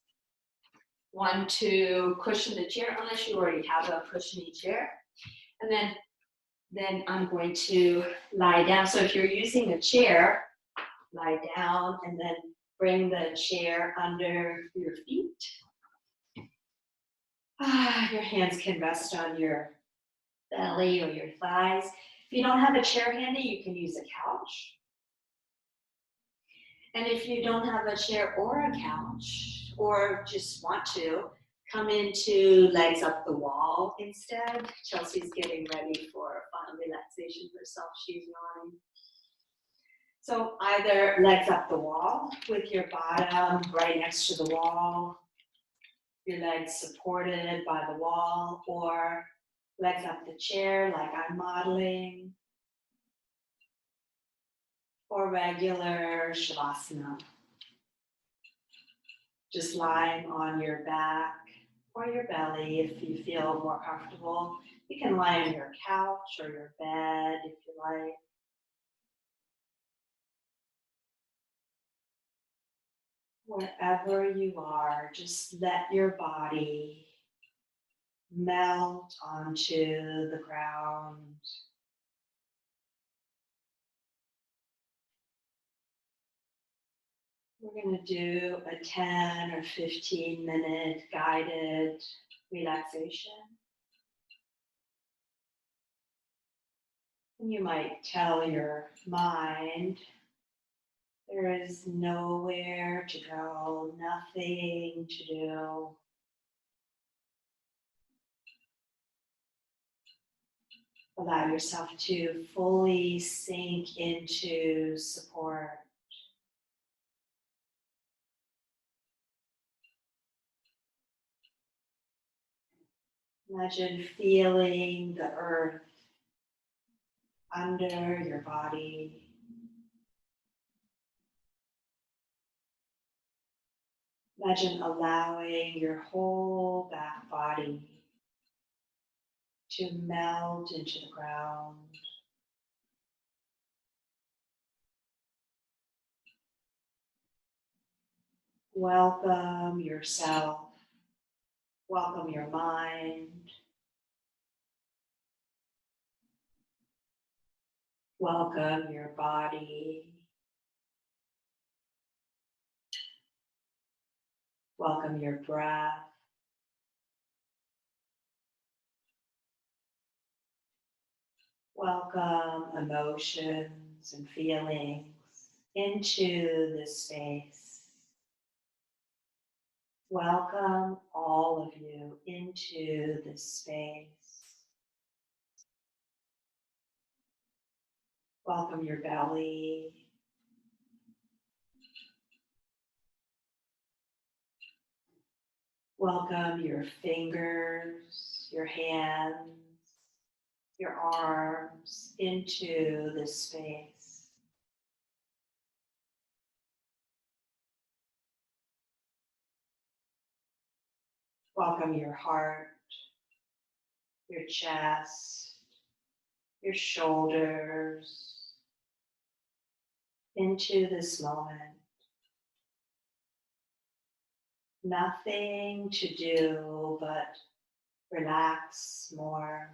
One to cushion the chair, unless you already have a cushiony chair. And then I'm going to lie down. So if you're using a chair, lie down and then bring the chair under your feet. Your hands can rest on your belly or your thighs. If you don't have a chair handy, you can use a couch. And if you don't have a chair or a couch, or just want to, come into legs up the wall instead. Chelsea's getting ready for fun relaxation herself. She's yawning. So either legs up the wall with your bottom right next to the wall, your legs supported by the wall, or legs up the chair like I'm modeling, or regular Shavasana. Just lying on your back or your belly if you feel more comfortable. You can lie on your couch or your bed if you like. Wherever you are, just let your body melt onto the ground. We're going to do a 10 or 15-minute guided relaxation. And you might tell your mind, there is nowhere to go, nothing to do. Allow yourself to fully sink into support. Imagine feeling the earth under your body. Imagine allowing your whole back body to melt into the ground. Welcome yourself. Welcome your mind. Welcome your body. Welcome your breath. Welcome emotions and feelings into this space. Welcome all of you into this space. Welcome your belly. Welcome your fingers, your hands, your arms into this space. Welcome your heart, your chest, your shoulders into this moment. Nothing to do but relax more.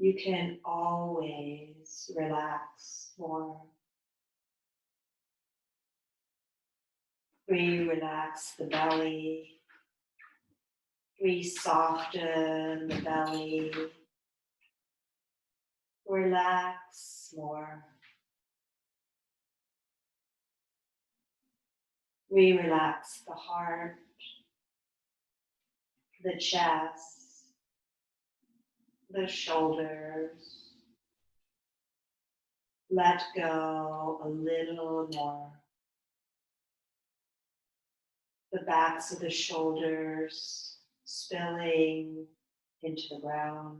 You can always relax more. Relax the belly. Soften the belly. Relax more. Relax the heart, the chest, the shoulders. Let go a little more. The backs of the shoulders spilling into the ground.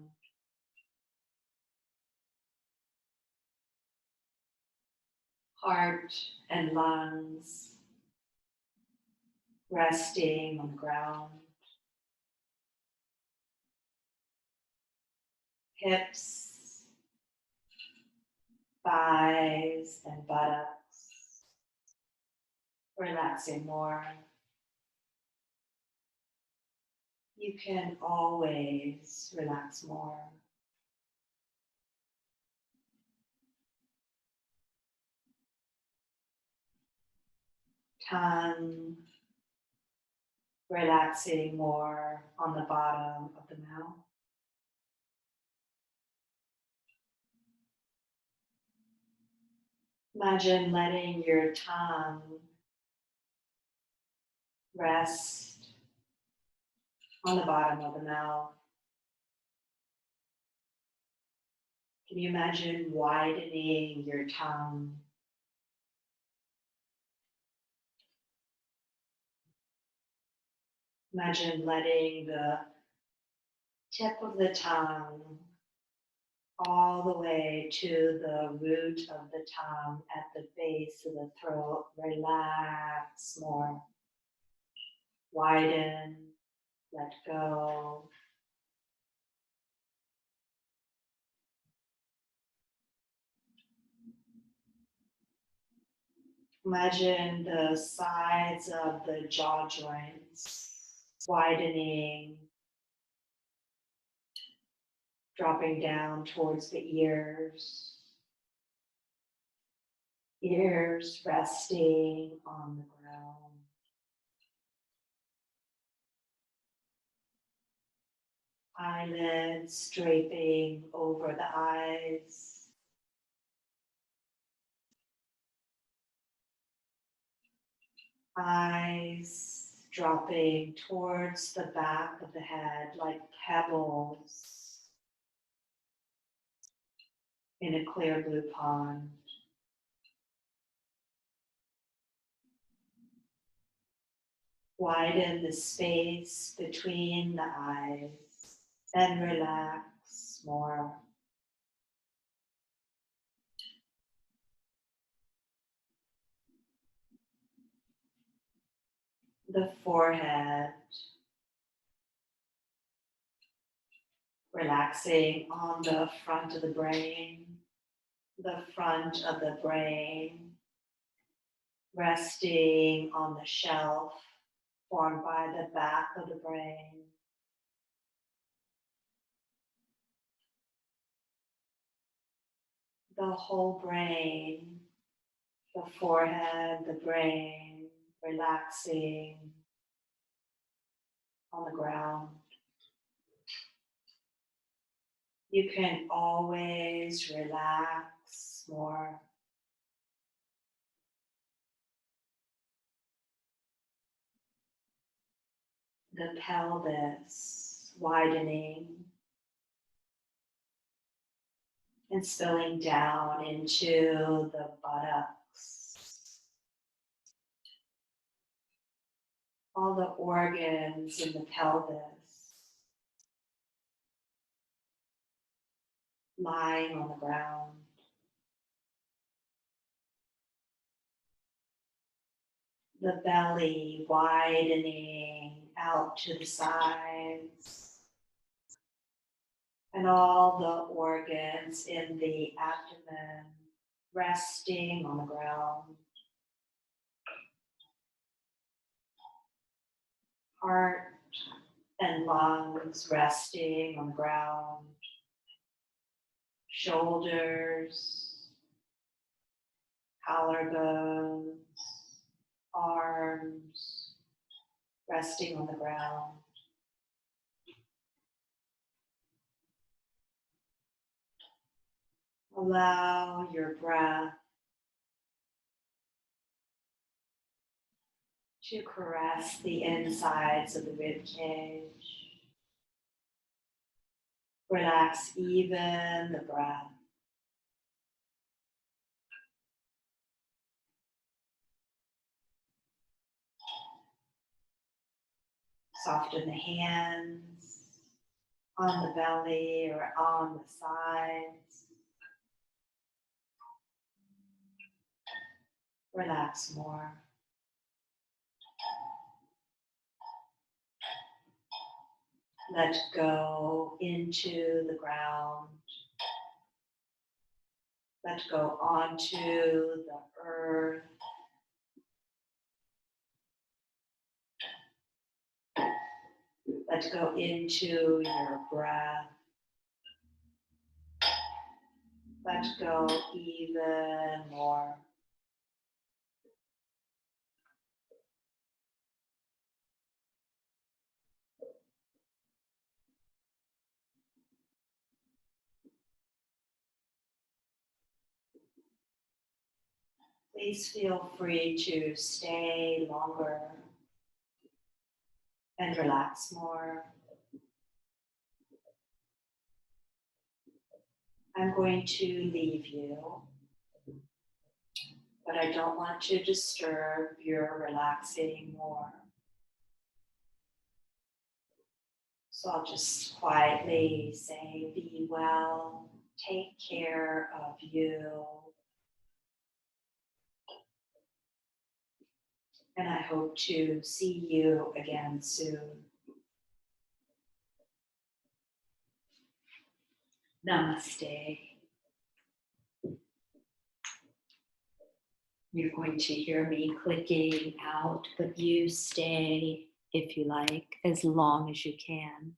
Heart and lungs resting on the ground. Hips, thighs, and buttocks relaxing more. You can always relax more. Tongue relaxing more on the bottom of the mouth. Imagine letting your tongue rest on the bottom of the mouth. Can you imagine widening your tongue? Imagine letting the tip of the tongue all the way to the root of the tongue at the base of the throat. Relax more. Widen, let go. Imagine the sides of the jaw joints widening, dropping down towards the ears. Ears resting on the ground. Eyelids draping over the eyes. Eyes dropping towards the back of the head like pebbles in a clear blue pond. Widen the space between the eyes and relax more. The forehead, relaxing on the front of the brain, resting on the shelf formed by the back of the brain. The whole brain, the forehead, the brain, relaxing on the ground. You can always relax more. The pelvis widening and spilling down into the buttocks. All the organs in the pelvis lying on the ground. The belly widening out to the sides. And all the organs in the abdomen resting on the ground. Heart and lungs resting on the ground. shoulders, collarbones, arms resting on the ground. Allow your breath to caress the insides of the rib cage. Relax even the breath. Soften the hands on the belly or on the sides. Relax more. Let go into the ground. Let go onto the earth. Let go into your breath. Let go even more. Please feel free to stay longer and relax more. I'm going to leave you, but I don't want to disturb your relaxing more. So I'll just quietly say, be well, take care of you, and I hope to see you again soon. Namaste. You're going to hear me clicking out, but you stay, if you like, as long as you can.